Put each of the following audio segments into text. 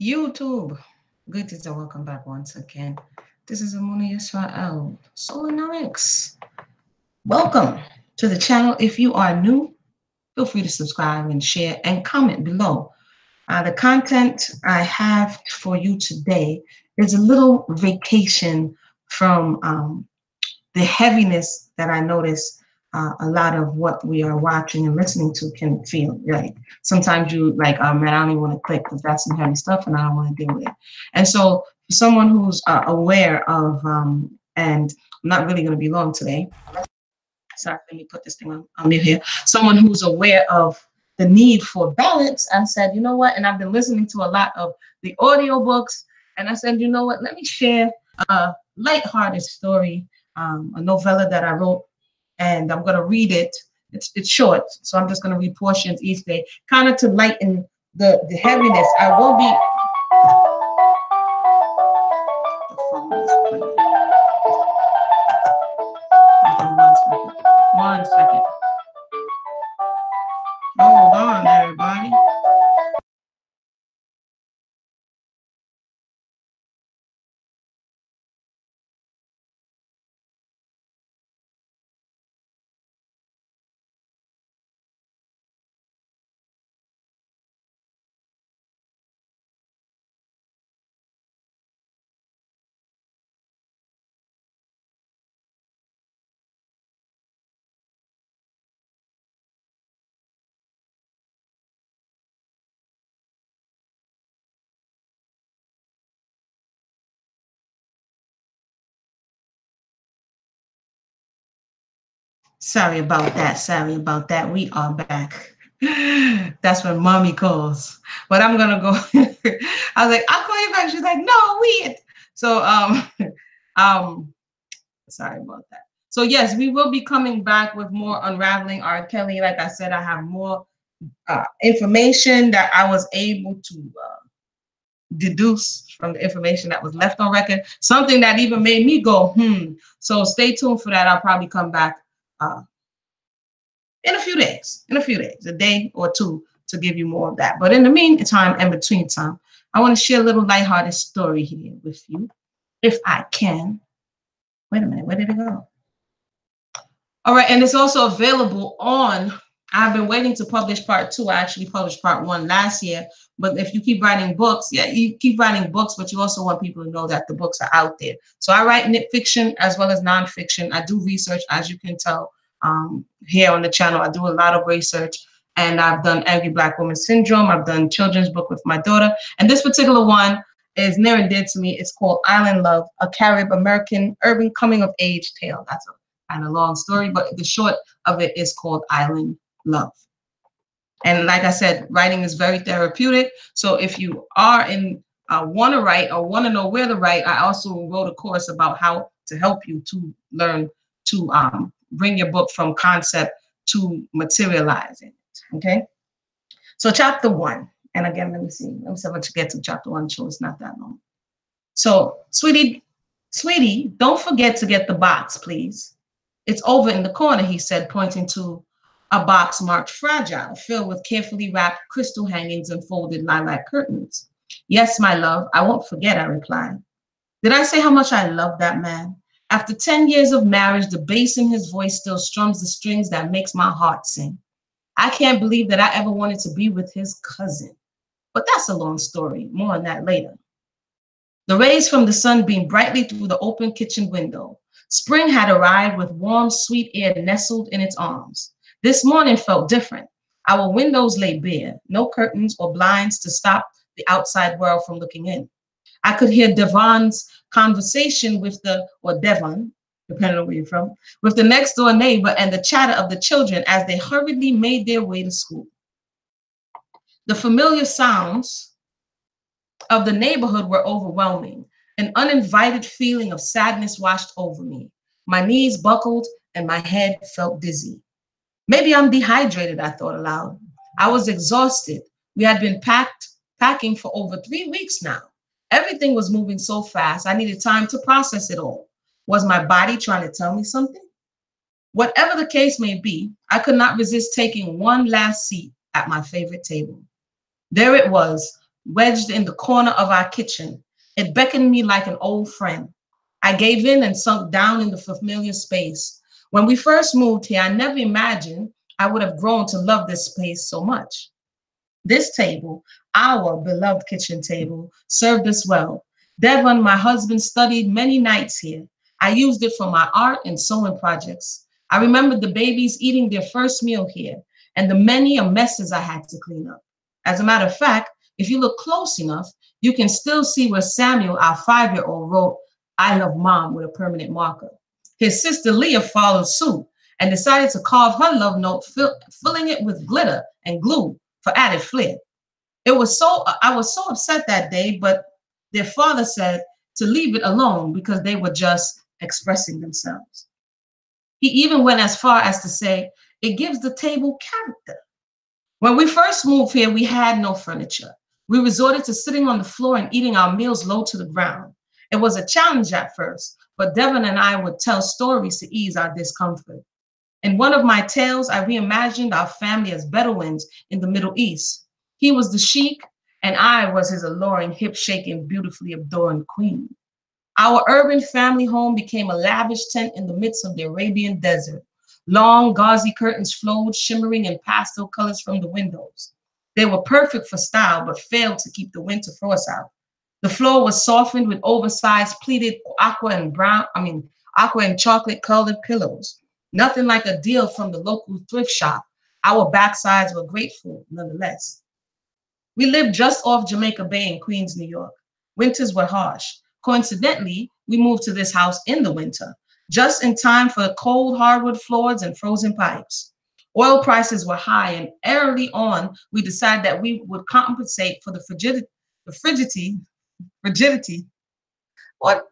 YouTube. Greetings and welcome back once again. This is Emunah Y'srael, Souljah. Welcome to the channel. If you are new, feel free to subscribe and share and comment below. The content I have for you today is a little vacation from the heaviness that I notice a lot of what we are watching and listening to can feel. Right? Sometimes you like, man, I don't even want to click because that's some heavy stuff and I don't want to deal with it. And so for someone who's aware of, and I'm not really going to be long today. Sorry, let me put this thing on mute here. Someone who's aware of the need for balance, I said, you know what? And I've been listening to a lot of the audiobooks, and I said, you know what? Let me share a lighthearted story, a novella that I wrote, and I'm going to read it. It's short, so I'm just going to read portions each day, kind of to lighten the heaviness. I will be. The phone is playing. One second. Hold on, everybody. Sorry about that. Sorry about that. We are back. That's when mommy calls. But I'm gonna go. I was like, I'll call you back. She's like, no, wait. So um sorry about that. So yes, we will be coming back with more unraveling R. Kelly. Like I said, I have more information that I was able to deduce from the information that was left on record. Something that even made me go, So stay tuned for that. I'll probably come back in a few days, a day or two to give you more of that. But in the meantime, in between time, I want to share a little lighthearted story here with you, if I can. Wait a minute, where did it go? All right, and it's also available on, I've been waiting to publish part 2. I actually published part 1 last year, but if you keep writing books, you keep writing books, but you also want people to know that the books are out there. So I write fiction as well as nonfiction. I do research, as you can tell. Here on the channel, I do a lot of research, and I've done Angry Black Woman Syndrome. I've done children's book with my daughter, and this particular one is near and dear to me. It's called Island Love, a Carib-American urban coming-of-age tale. That's a kind of long story, but the short of it is called Island Love. And like I said, writing is very therapeutic. So if you are want to write or want to know where to write, I also wrote a course about how to help you to learn to bring your book from concept to materializing it. Okay. So chapter 1, and again, let me see how much to get to chapter 1. So it's not that long. So, sweetie, don't forget to get the box, please. It's over in the corner, he said, pointing to a box marked fragile, filled with carefully wrapped crystal hangings and folded lilac curtains. Yes, my love, I won't forget, I replied. Did I say how much I love that man? After 10 years of marriage, the bass in his voice still strums the strings that makes my heart sing. I can't believe that I ever wanted to be with his cousin. But that's a long story. More on that later. The rays from the sun beamed brightly through the open kitchen window. Spring had arrived with warm, sweet air nestled in its arms. This morning felt different. Our windows lay bare, no curtains or blinds to stop the outside world from looking in. I could hear Devon's conversation Devon, depending on where you're from, with the next door neighbor and the chatter of the children as they hurriedly made their way to school. The familiar sounds of the neighborhood were overwhelming. An uninvited feeling of sadness washed over me. My knees buckled and my head felt dizzy. Maybe I'm dehydrated, I thought aloud. I was exhausted. We had been packing for over 3 weeks now. Everything was moving so fast, I needed time to process it all. Was my body trying to tell me something? Whatever the case may be, I could not resist taking one last seat at my favorite table. There it was, wedged in the corner of our kitchen. It beckoned me like an old friend. I gave in and sunk down in the familiar space. When we first moved here, I never imagined I would have grown to love this space so much. This table, our beloved kitchen table, served us well. Devon, my husband, studied many nights here. I used it for my art and sewing projects. I remember the babies eating their first meal here and the many messes I had to clean up. As a matter of fact, if you look close enough, you can still see where Samuel, our 5-year-old, wrote, "I love mom" with a permanent marker. His sister Leah followed suit and decided to carve her love note, filling it with glitter and glue for added flair. I was so upset that day, but their father said to leave it alone because they were just expressing themselves. He even went as far as to say, it gives the table character. When we first moved here, we had no furniture. We resorted to sitting on the floor and eating our meals low to the ground. It was a challenge at first, but Devon and I would tell stories to ease our discomfort. In one of my tales, I reimagined our family as Bedouins in the Middle East. He was the sheik, and I was his alluring, hip-shaking, beautifully adorned queen. Our urban family home became a lavish tent in the midst of the Arabian desert. Long, gauzy curtains flowed, shimmering in pastel colors from the windows. They were perfect for style, but failed to keep the winter frost out. The floor was softened with oversized pleated aqua and chocolate colored pillows. Nothing like a deal from the local thrift shop. Our backsides were grateful nonetheless. We lived just off Jamaica Bay in Queens, New York. Winters were harsh. Coincidentally, we moved to this house in the winter, just in time for cold hardwood floors and frozen pipes. Oil prices were high, and early on, we decided that we would compensate for the frigidity, or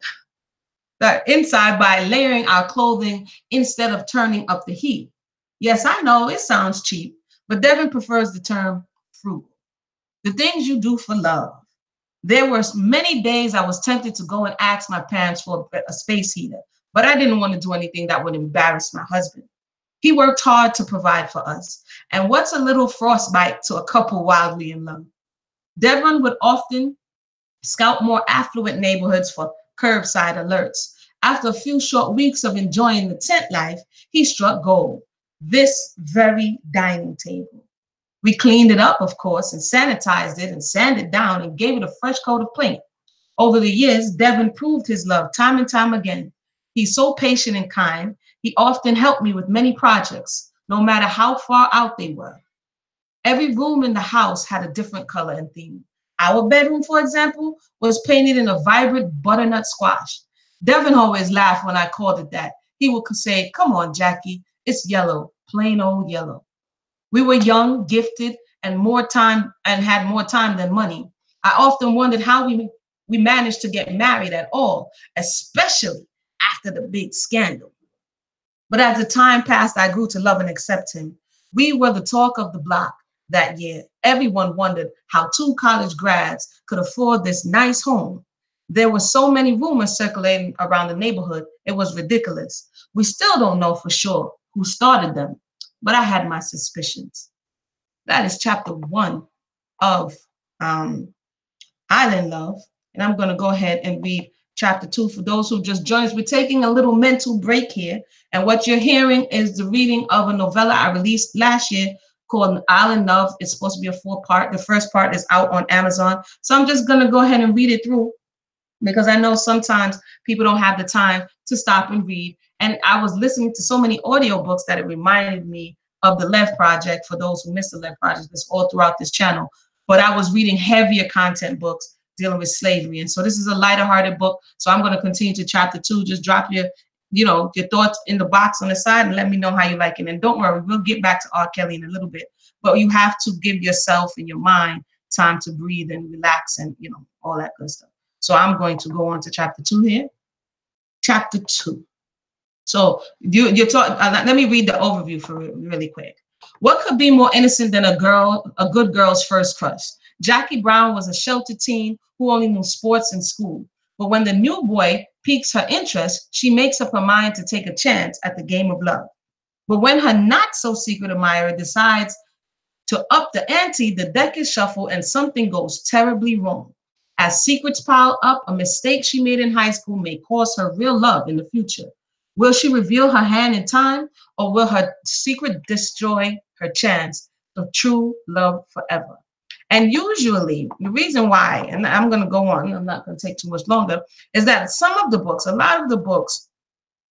the inside by layering our clothing instead of turning up the heat. Yes, I know it sounds cheap, but Devin prefers the term frugal. The things you do for love. There were many days I was tempted to go and ask my parents for a space heater, but I didn't want to do anything that would embarrass my husband. He worked hard to provide for us. And what's a little frostbite to a couple wildly in love? Devon would often scout more affluent neighborhoods for curbside alerts. After a few short weeks of enjoying the tent life, he struck gold. This very dining table. We cleaned it up, of course, and sanitized it and sanded down and gave it a fresh coat of paint. Over the years, Devin proved his love time and time again. He's so patient and kind. He often helped me with many projects, no matter how far out they were. Every room in the house had a different color and theme. Our bedroom, for example, was painted in a vibrant butternut squash. Devin always laughed when I called it that. He would say, "Come on, Jackie, it's yellow, plain old yellow." We were young, gifted, and had more time than money. I often wondered how we managed to get married at all, especially after the big scandal. But as the time passed, I grew to love and accept him. We were the talk of the block that year. Everyone wondered how two college grads could afford this nice home. There were so many rumors circulating around the neighborhood, it was ridiculous. We still don't know for sure who started them, but I had my suspicions. That is chapter 1 of Island Love. And I'm going to go ahead and read chapter 2 for those who just joined us. We're taking a little mental break here. And what you're hearing is the reading of a novella I released last year called Island Love. It's supposed to be a 4-part. The first part is out on Amazon. So I'm just going to go ahead and read it through because I know sometimes people don't have the time to stop and read. And I was listening to so many audiobooks that it reminded me of the Left Project. For those who missed the Left Project, it's all throughout this channel. But I was reading heavier content books dealing with slavery. And so this is a lighter hearted book. So I'm going to continue to chapter 2. Just drop your thoughts in the box on the side and let me know how you like it. And don't worry, we'll get back to R. Kelly in a little bit. But you have to give yourself and your mind time to breathe and relax and, all that good stuff. So I'm going to go on to chapter 2 here. Chapter 2. So you're talking. Let me read the overview for really quick. What could be more innocent than a good girl's first crush? Jackie Brown was a sheltered teen who only knew sports and school. But when the new boy piques her interest, she makes up her mind to take a chance at the game of love. But when her not so secret admirer decides To up the ante, the deck is shuffled and something goes terribly wrong. As secrets pile up, a mistake she made in high school may cost her real love in the future. Will she reveal her hand in time, or will her secret destroy her chance of true love forever? And usually, the reason why, and I'm going to go on, I'm not going to take too much longer, is that some of the books, a lot of the books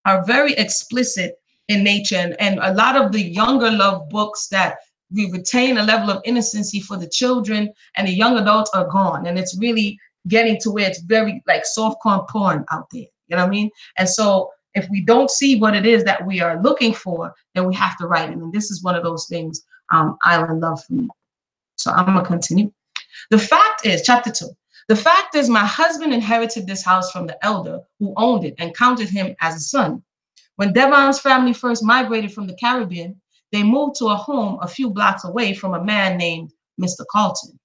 are very explicit in nature, and a lot of the younger love books that we retain a level of innocency for the children and the young adults are gone, and it's really getting to where it's very like softcore porn out there. You know what I mean? And so if we don't see what it is that we are looking for, then we have to write it. And this is one of those things, Island Love for me. So I'm gonna continue. The fact is, chapter 2. The fact is, my husband inherited this house from the elder who owned it and counted him as a son. When Devon's family first migrated from the Caribbean, they moved to a home a few blocks away from a man named Mr. Carlton.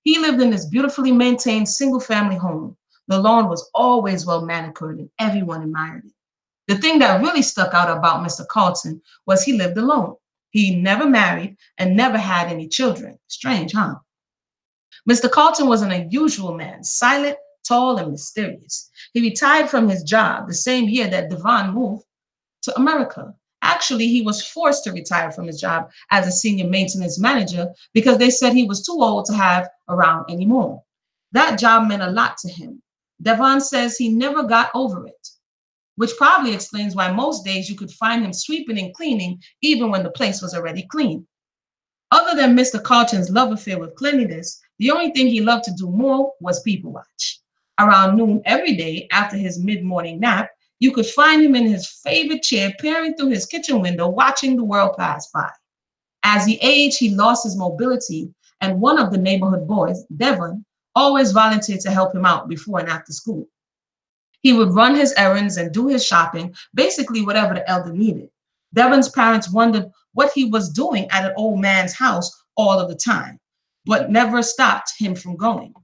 He lived in this beautifully maintained single-family home. The lawn was always well manicured and everyone admired it. The thing that really stuck out about Mr. Carlton was he lived alone. He never married and never had any children. Strange, huh? Mr. Carlton was an unusual man, silent, tall, and mysterious. He retired from his job the same year that Devon moved to America. Actually, he was forced to retire from his job as a senior maintenance manager because they said he was too old to have around anymore. That job meant a lot to him. Devon says he never got over it, which probably explains why most days you could find him sweeping and cleaning even when the place was already clean. Other than Mr. Carlton's love affair with cleanliness, the only thing he loved to do more was people watch. Around noon every day after his mid-morning nap, you could find him in his favorite chair, peering through his kitchen window, watching the world pass by. As he aged, he lost his mobility, and one of the neighborhood boys, Devon, always volunteered to help him out before and after school. He would run his errands and do his shopping, basically whatever the elder needed. Devon's parents wondered what he was doing at an old man's house all of the time, but never stopped him from going.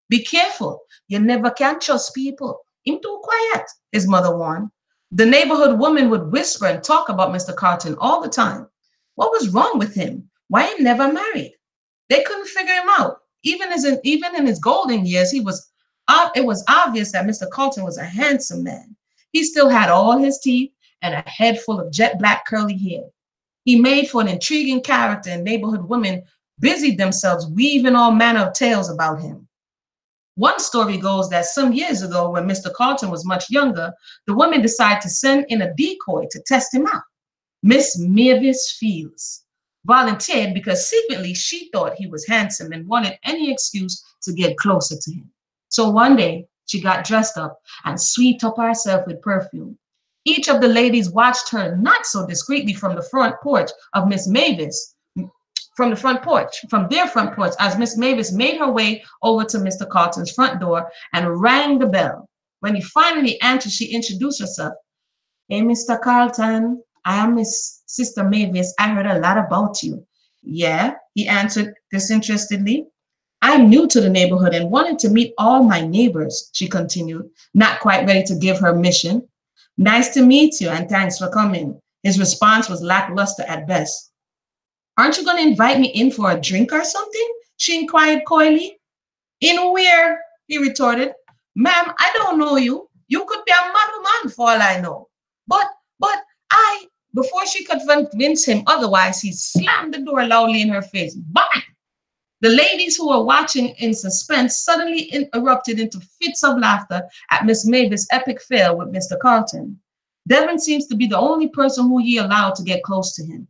Be careful, you never can trust people. Him too quiet, his mother warned. The neighborhood woman would whisper and talk about Mr. Carlton all the time. What was wrong with him? Why he never married? They couldn't figure him out. Even in his golden years, it was obvious that Mr. Carlton was a handsome man. He still had all his teeth and a head full of jet black curly hair. He made for an intriguing character, and neighborhood women busied themselves weaving all manner of tales about him. One story goes that some years ago, when Mr. Carlton was much younger, the women decided to send in a decoy to test him out. Miss Mavis Fields volunteered because secretly she thought he was handsome and wanted any excuse to get closer to him. So one day, she got dressed up and swept up herself with perfume. Each of the ladies watched her not so discreetly from the front porch of Miss Mavis, from their front porch, as Miss Mavis made her way over to Mr. Carlton's front door and rang the bell. When he finally answered, she introduced herself. Hey, Mr. Carlton, I am Miss Sister Mavis. I heard a lot about you. Yeah, he answered disinterestedly. I'm new to the neighborhood and wanted to meet all my neighbors, she continued, not quite ready to give her mission. Nice to meet you and thanks for coming. His response was lackluster at best. Aren't you going to invite me in for a drink or something? She inquired coyly. In where? He retorted. Ma'am, I don't know you. You could be a madman for all I know. But before she could convince him otherwise, he slammed the door loudly in her face. Bang! The ladies who were watching in suspense suddenly erupted into fits of laughter at Miss Mavis' epic fail with Mr. Carlton. Devon seems to be the only person who he allowed to get close to him.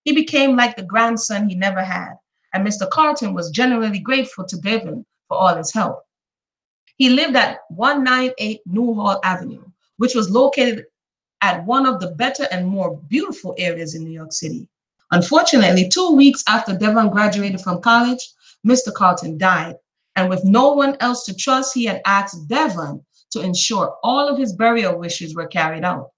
He became like the grandson he never had, and Mr. Carlton was generally grateful to Devon for all his help. He lived at 198 Newhall Avenue, which was located at one of the better and more beautiful areas in New York City. Unfortunately, 2 weeks after Devon graduated from college, Mr. Carlton died, and with no one else to trust, he had asked Devon to ensure all of his burial wishes were carried out.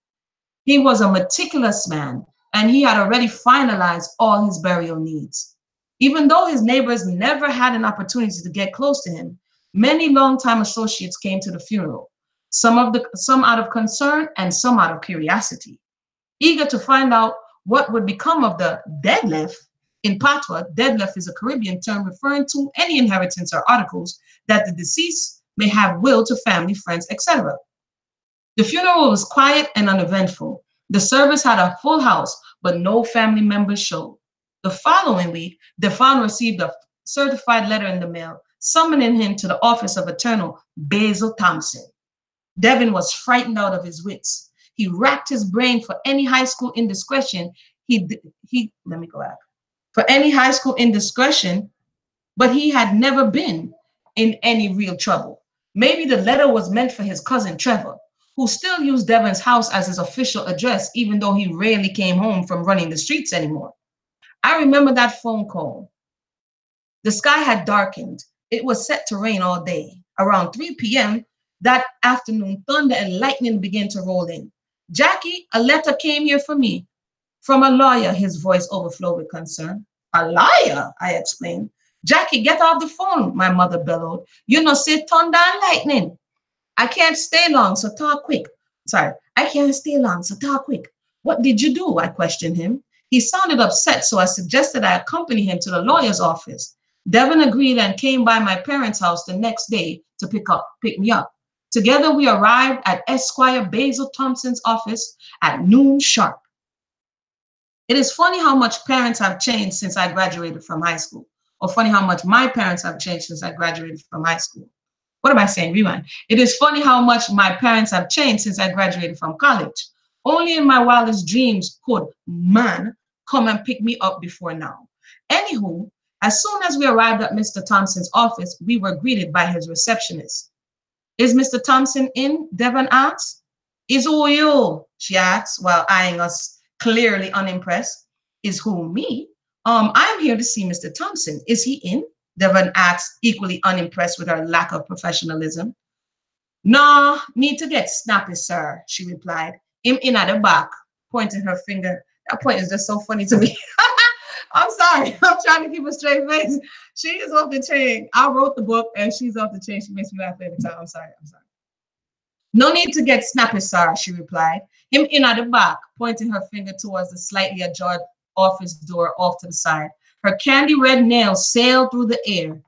He was a meticulous man, and he had already finalized all his burial needs. Even though his neighbors never had an opportunity to get close to him, many longtime associates came to the funeral, some out of concern and some out of curiosity. Eager to find out what would become of the dead left, In Patois, deadleft is a Caribbean term referring to any inheritance or articles that the deceased may have willed to family, friends, etc. The funeral was quiet and uneventful. The service had a full house, but no family members showed. The following week, Devon received a certified letter in the mail summoning him to the office of Attorney Basil Thompson. Devon was frightened out of his wits. He racked his brain for any high school indiscretion. Let me go back. For any high school indiscretion, but he had never been in any real trouble. Maybe the letter was meant for his cousin Trevor, who still used Devon's house as his official address, even though he rarely came home from running the streets anymore. I remember that phone call. The sky had darkened. It was set to rain all day. Around 3 p.m. that afternoon, thunder and lightning began to roll in. Jackie, a letter came here for me. From a lawyer, his voice overflowed with concern. A liar, I explained. Jackie, get off the phone, my mother bellowed. You know, say thunder and lightning. I can't stay long, so talk quick. I can't stay long, so talk quick. What did you do? I questioned him. He sounded upset, so I suggested I accompany him to the lawyer's office. Devon agreed and came by my parents' house the next day to pick me up. Together, we arrived at Esquire Basil Thompson's office at noon sharp. It is funny how much parents have changed since I graduated from high school, or funny how much my parents have changed since I graduated from high school. What am I saying? Rewind. It is funny how much my parents have changed since I graduated from college. Only in my wildest dreams could man come and pick me up before now. Anywho, as soon as we arrived at Mr. Thompson's office, we were greeted by his receptionist. Is Mr. Thompson in? Devon asked. Is who you? She asked while eyeing us clearly unimpressed. Is who, me? I'm here to see Mr. Thompson. Is he in? Devon asked, equally unimpressed with her lack of professionalism. No, need to get snappy, sir, she replied. Him in at the back, pointing her finger. That point is just so funny to me. I'm sorry. I'm trying to keep a straight face. She is off the chain. I wrote the book and she's off the chain. She makes me laugh every time. I'm sorry. No need to get snappy, sir, she replied. Him in at the back, pointing her finger towards the slightly ajar office door off to the side. Her candy red nails sailed through the air.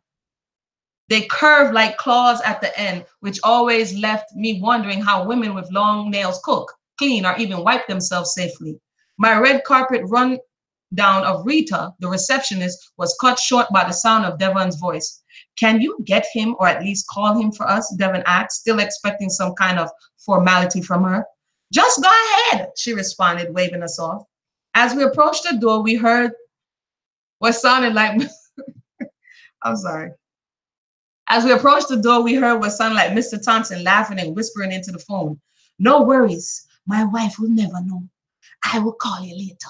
They curved like claws at the end, which always left me wondering how women with long nails cook, clean, or even wipe themselves safely. My red carpet run down of Rita, the receptionist, was cut short by the sound of Devon's voice. Can you get him or at least call him for us? Devon asked, still expecting some kind of formality from her. Just go ahead, she responded, waving us off. As we approached the door, we heard what sounded like, I'm sorry. As we approached the door, we heard what sounded like Mr. Thompson laughing and whispering into the phone. No worries, my wife will never know. I will call you later.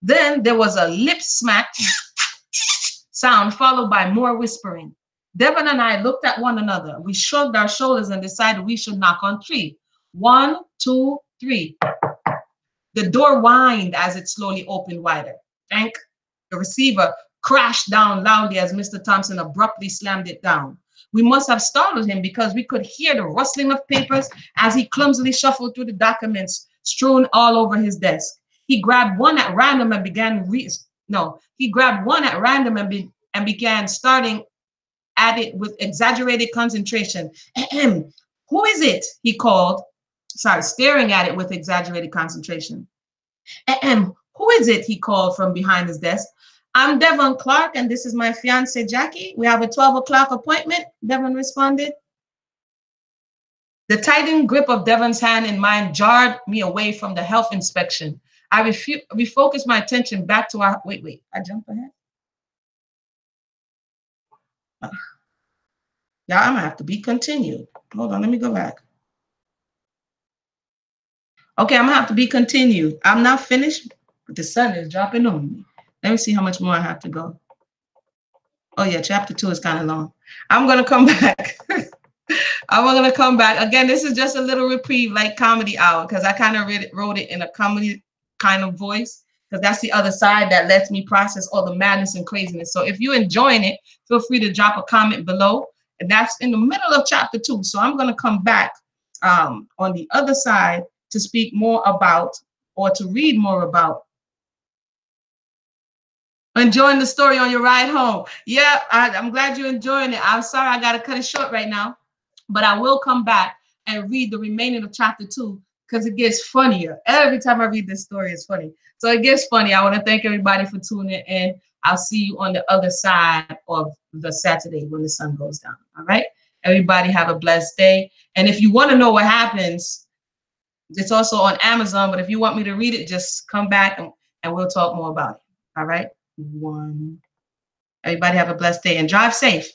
Then there was a lip smack sound followed by more whispering. Devon and I looked at one another. We shrugged our shoulders and decided we should knock on 3. 1, 2, 3. The door whined as it slowly opened wider. Thank. The receiver crashed down loudly as Mr. Thompson abruptly slammed it down. We must have startled him because we could hear the rustling of papers as he clumsily shuffled through the documents strewn all over his desk. He grabbed one at random and began began starting at it with exaggerated concentration. Ahem. Who is it? He called. Staring at it with exaggerated concentration. Ahem. Who is it? He called from behind his desk. I'm Devon Clark, and this is my fiancée, Jackie. We have a 12 o'clock appointment, Devon responded. The tightened grip of Devon's hand in mine jarred me away from the health inspection. I refocused my attention back to our, wait, I jumped ahead. Yeah, I'm gonna have to be continued. Hold on, let me go back. Okay, I'm gonna have to be continued. I'm not finished, but the sun is dropping on me. Let me see how much more I have to go. Oh yeah, chapter 2 is kind of long. I'm gonna come back. I'm gonna come back. Again, this is just a little reprieve, like comedy hour, because I kind of wrote it in a comedy kind of voice, because that's the other side that lets me process all the madness and craziness. So if you're enjoying it, feel free to drop a comment below. And that's in the middle of chapter 2. So I'm gonna come back on the other side to speak more about, or to read more about Enjoying the story on your ride home. Yeah, I'm glad you're enjoying it. I'm sorry I got to cut it short right now, but I will come back and read the remaining of chapter 2 because it gets funnier. Every time I read this story, it's funny. So it gets funny. I want to thank everybody for tuning in. I'll see you on the other side of the Saturday when the sun goes down. All right? Everybody have a blessed day. And if you want to know what happens, it's also on Amazon. But if you want me to read it, just come back and we'll talk more about it. All right? Everybody have a blessed day and drive safe.